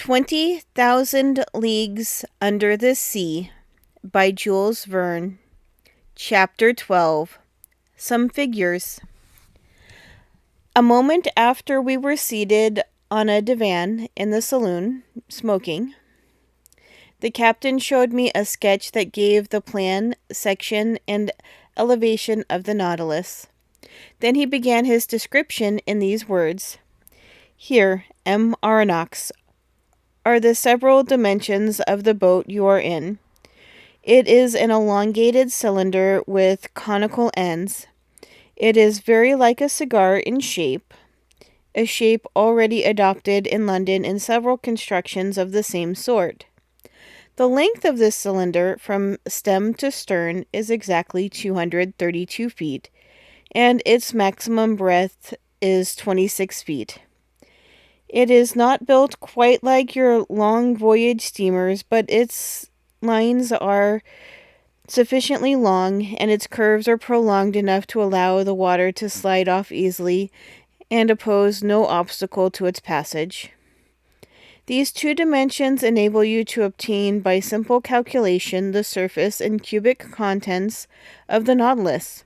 20,000 Leagues Under the Sea by Jules Verne. Chapter 12. Some Figures. A moment after we were seated on a divan in the saloon, smoking, the captain showed me a sketch that gave the plan, section, and elevation of the Nautilus. Then he began his description in these words. Here, M. Aronnax, are the several dimensions of the boat you are in. It is an elongated cylinder with conical ends. It is very like a cigar in shape, a shape already adopted in London in several constructions of the same sort. The length of this cylinder from stem to stern is exactly 232 feet, and its maximum breadth is 26 feet. It is not built quite like your long voyage steamers, but its lines are sufficiently long, and its curves are prolonged enough to allow the water to slide off easily and oppose no obstacle to its passage. These two dimensions enable you to obtain by simple calculation the surface and cubic contents of the Nautilus.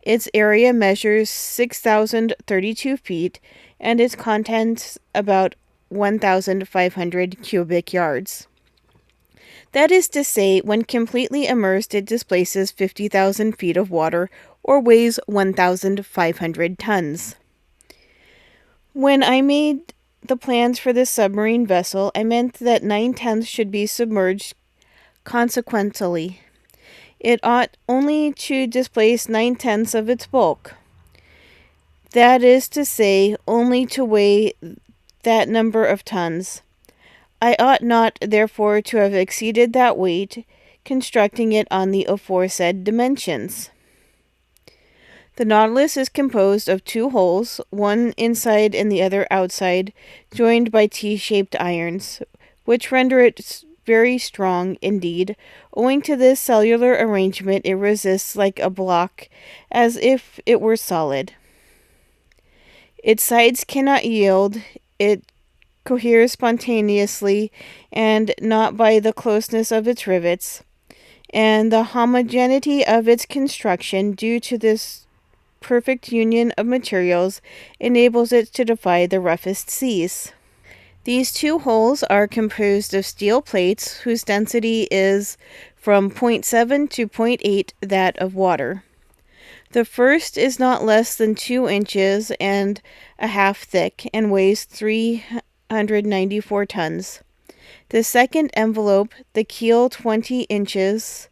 Its area measures 6,032 feet, and its contents about 1,500 cubic yards. That is to say, when completely immersed, it displaces 50,000 feet of water, or weighs 1,500 tons. When I made the plans for this submarine vessel, I meant that 9/10 should be submerged. Consequently, it ought only to displace 9/10 of its bulk. That is to say, only to weigh that number of tons. I ought not, therefore, to have exceeded that weight, constructing it on the aforesaid dimensions. The Nautilus is composed of two hulls, one inside and the other outside, joined by T-shaped irons, which render it very strong indeed. Owing to this cellular arrangement, it resists like a block, as if it were solid. Its sides cannot yield, it coheres spontaneously, and not by the closeness of its rivets, and the homogeneity of its construction, due to this perfect union of materials, enables it to defy the roughest seas. These two hulls are composed of steel plates whose density is from 0.7 to 0.8 that of water. The first is not less than 2 inches and a half thick and weighs 394 tons. The second envelope, the keel 20 inches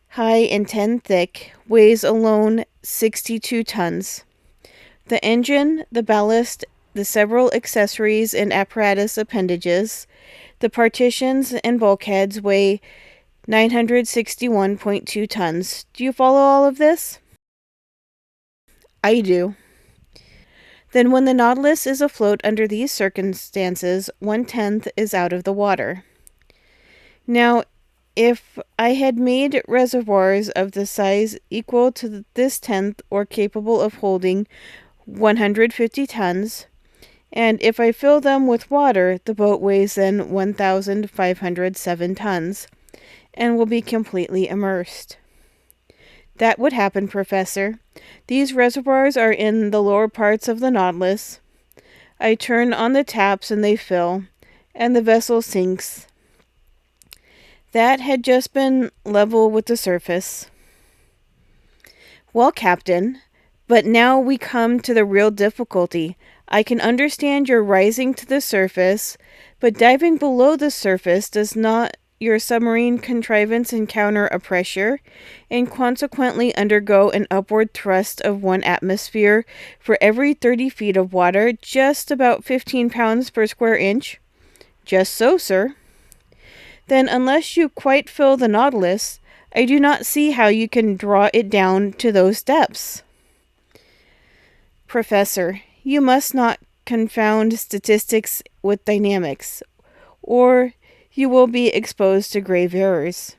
high and 10 thick, weighs alone 62 tons. The engine, the ballast, the several accessories and apparatus appendages, the partitions and bulkheads weigh 961.2 tons. Do you follow all of this? I do. Then when the Nautilus is afloat under these circumstances, 1/10 is out of the water. Now, if I had made reservoirs of the size equal to this tenth, or capable of holding 150 tons, and if I fill them with water, the boat weighs then 1,507 tons, and will be completely immersed. That would happen, Professor. These reservoirs are in the lower parts of the Nautilus. I turn on the taps and they fill, and the vessel sinks. That had just been level with the surface. Well, Captain, but now we come to the real difficulty. I can understand your rising to the surface, but diving below the surface, does not your submarine contrivance encounter a pressure, and consequently undergo an upward thrust of 1 atmosphere for every 30 feet of water, just about 15 pounds per square inch? Just so, sir. Then, unless you quite fill the Nautilus, I do not see how you can draw it down to those depths. Professor, you must not confound statistics with dynamics, or you will be exposed to grave errors.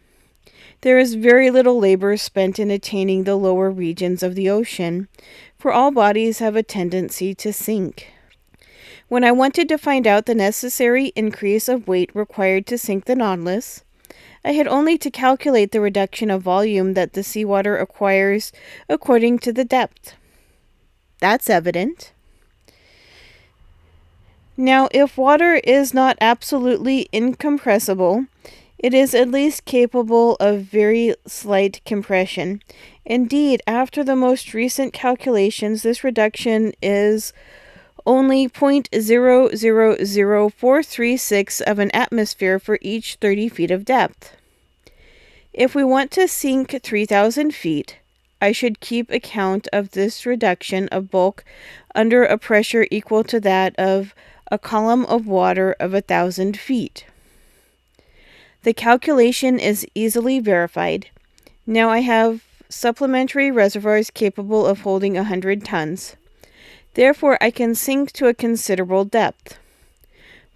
There is very little labor spent in attaining the lower regions of the ocean, for all bodies have a tendency to sink. When I wanted to find out the necessary increase of weight required to sink the Nautilus, I had only to calculate the reduction of volume that the seawater acquires according to the depth. That's evident. Now, if water is not absolutely incompressible, it is at least capable of very slight compression. Indeed, after the most recent calculations, this reduction is only 0.000436 of an atmosphere for each 30 feet of depth. If we want to sink 3,000 feet, I should keep account of this reduction of bulk under a pressure equal to that of a column of water of 1,000 feet. The calculation is easily verified. Now I have supplementary reservoirs capable of holding 100 tons. Therefore, I can sink to a considerable depth.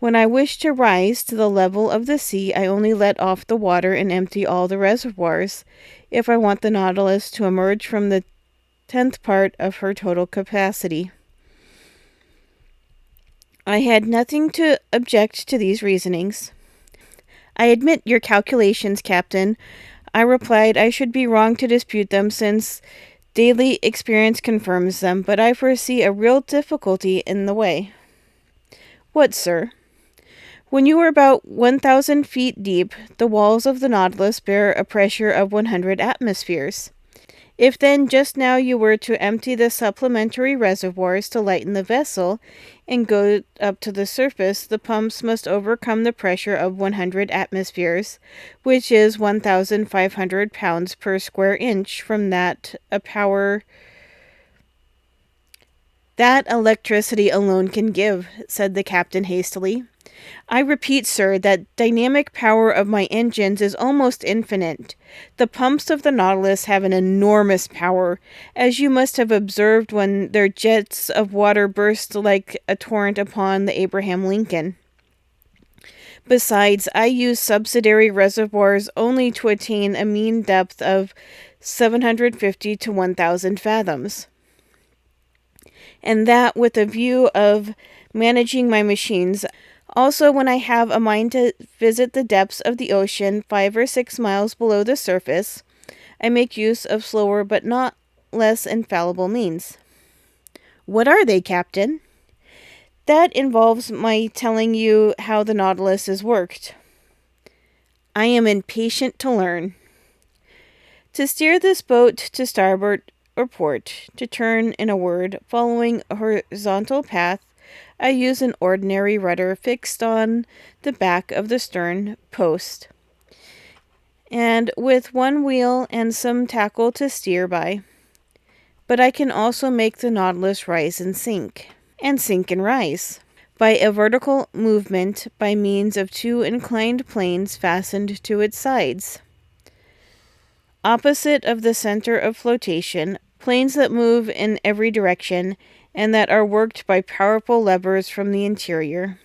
When I wish to rise to the level of the sea, I only let off the water and empty all the reservoirs if I want the Nautilus to emerge from the 10th part of her total capacity. I had nothing to object to these reasonings. I admit your calculations, Captain. I replied I should be wrong to dispute them since daily experience confirms them, but I foresee a real difficulty in the way. What, sir? When you are about 1,000 feet deep, the walls of the Nautilus bear a pressure of 100 atmospheres. If then just now you were to empty the supplementary reservoirs to lighten the vessel and go up to the surface, the pumps must overcome the pressure of 100 atmospheres, which is 1,500 pounds per square inch from that electricity alone can give, said the captain hastily. I repeat, sir, that dynamic power of my engines is almost infinite. The pumps of the Nautilus have an enormous power, as you must have observed when their jets of water burst like a torrent upon the Abraham Lincoln. Besides, I use subsidiary reservoirs only to attain a mean depth of 750 to 1,000 fathoms, and that with a view of managing my machines. Also, when I have a mind to visit the depths of the ocean 5 or 6 miles below the surface, I make use of slower but not less infallible means. What are they, Captain? That involves my telling you how the Nautilus is worked. I am impatient to learn. To steer this boat to starboard or port, to turn, in a word, following a horizontal path, I use an ordinary rudder fixed on the back of the stern post, and with one wheel and some tackle to steer by. But I can also make the Nautilus rise and sink and rise, by a vertical movement by means of 2 inclined planes fastened to its sides, opposite of the center of flotation, planes that move in every direction, and that are worked by powerful levers from the interior.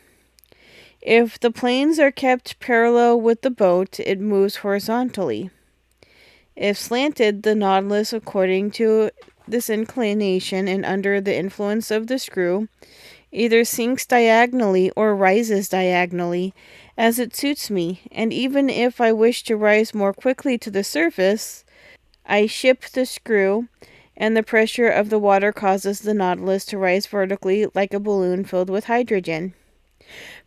If the planes are kept parallel with the boat, it moves horizontally. If slanted, the Nautilus, according to this inclination and under the influence of the screw, either sinks diagonally or rises diagonally, as it suits me, and even if I wish to rise more quickly to the surface, I ship the screw, and the pressure of the water causes the Nautilus to rise vertically like a balloon filled with hydrogen.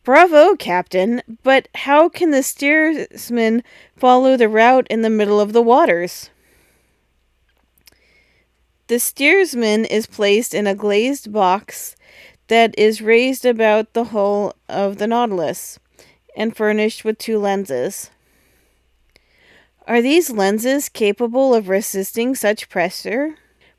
Bravo, Captain! But how can the steersman follow the route in the middle of the waters? The steersman is placed in a glazed box that is raised about the hull of the Nautilus, and furnished with 2 lenses. Are these lenses capable of resisting such pressure?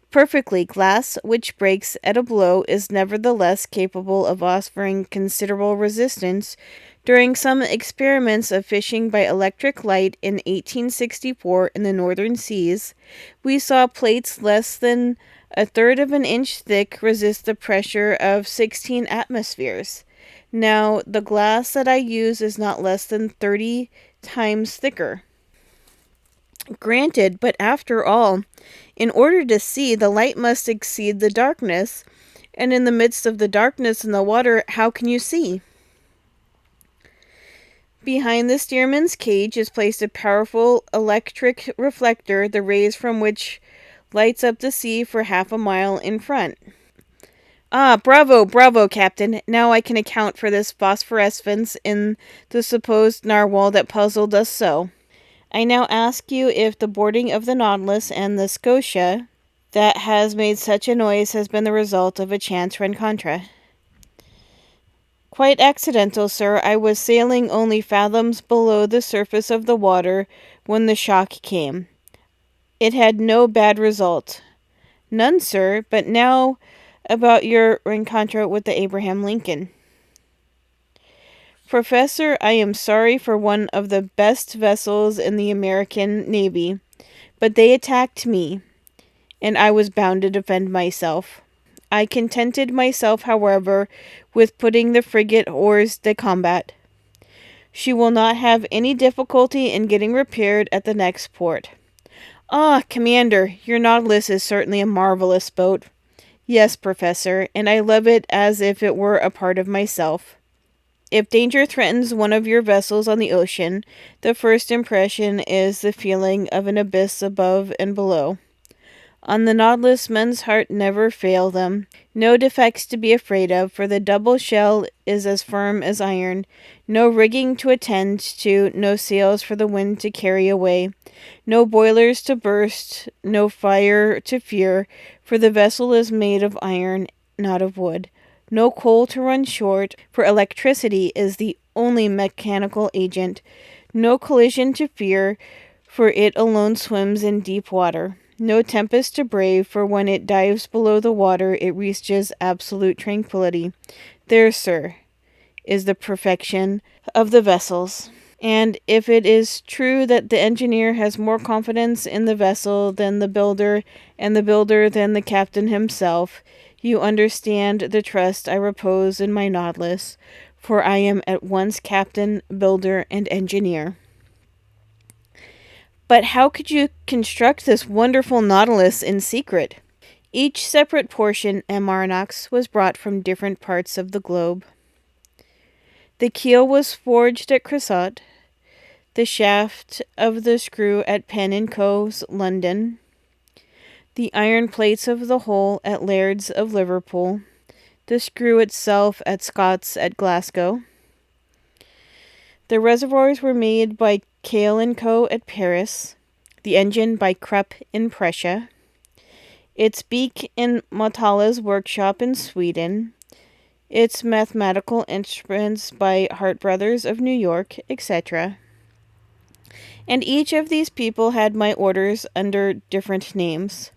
Perfectly. Glass, which breaks at a blow, is nevertheless capable of offering considerable resistance. During some experiments of fishing by electric light in 1864 in the northern seas, we saw plates less than 1/3 of an inch thick resist the pressure of 16 atmospheres. Now, the glass that I use is not less than 30 times thicker. Granted, but after all, in order to see, the light must exceed the darkness, And in the midst of the darkness in the water, how can you see? Behind the steerman's cage is placed a powerful electric reflector, the rays from which lights up the sea for half a mile in front. Ah, bravo, bravo, Captain. Now I can account for this phosphorescence in the supposed narwhal that puzzled us so. I now ask you if the boarding of the Nautilus and the Scotia that has made such a noise has been the result of a chance rencontre. Quite accidental, sir. I was sailing only fathoms below the surface of the water when the shock came. It had no bad result. None, sir, but now about your rencontre with the Abraham Lincoln. Professor, I am sorry for one of the best vessels in the American Navy, but they attacked me, and I was bound to defend myself. I contented myself, however, with putting the frigate hors de combat. She will not have any difficulty in getting repaired at the next port. Ah, Commander, your Nautilus is certainly a marvelous boat. Yes, Professor, and I love it as if it were a part of myself. If danger threatens one of your vessels on the ocean, the first impression is the feeling of an abyss above and below. On the Nautilus, men's heart never fail them. No defects to be afraid of, for the double shell is as firm as iron. No rigging to attend to, no sails for the wind to carry away, no boilers to burst, no fire to fear, for the vessel is made of iron, not of wood. No coal to run short, for electricity is the only mechanical agent. No collision to fear, for it alone swims in deep water. No tempest to brave, for when it dives below the water, it reaches absolute tranquility. There, sir, is the perfection of the vessels. And if it is true that the engineer has more confidence in the vessel than the builder, and the builder than the captain himself, you understand the trust I repose in my Nautilus, for I am at once captain, builder, and engineer. But how could you construct this wonderful Nautilus in secret? Each separate portion, Amarnox, was brought from different parts of the globe. The keel was forged at Creusot, the shaft of the screw at Pen & Co.'s London, the iron plates of the hull at Laird's of Liverpool, the screw itself at Scott's at Glasgow. The reservoirs were made by Cale & Co. at Paris, the engine by Krupp in Prussia, its beak in Motala's workshop in Sweden, its mathematical instruments by Hart Brothers of New York, etc. And each of these people had my orders under different names.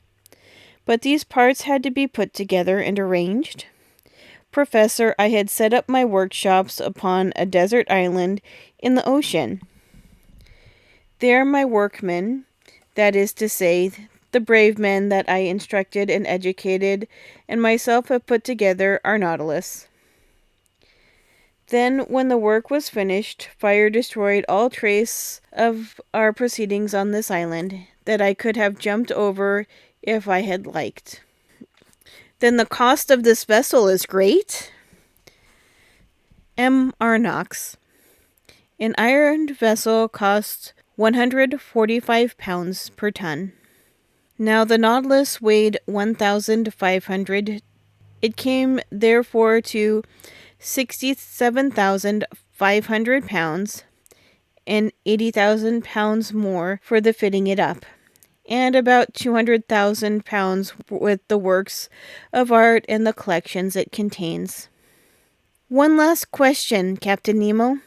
But these parts had to be put together and arranged. Professor, I had set up my workshops upon a desert island in the ocean. There my workmen, that is to say, the brave men that I instructed and educated, and myself have put together our Nautilus. Then, when the work was finished, fire destroyed all trace of our proceedings on this island, that I could have jumped over if I had liked. Then the cost of this vessel is great? M. Arnox. An iron vessel costs 145 pounds per ton. Now the Nautilus weighed 1,500. It came therefore to 67,500 pounds and 80,000 pounds more for the fitting it up, and about 200,000 pounds with the works of art and the collections it contains. One last question, Captain Nemo.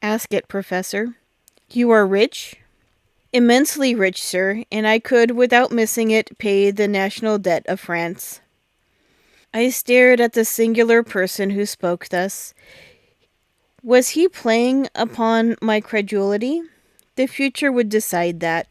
Ask it, Professor. You are rich? Immensely rich, sir, and I could, without missing it, pay the national debt of France. I stared at the singular person who spoke thus. Was he playing upon my credulity? The future would decide that.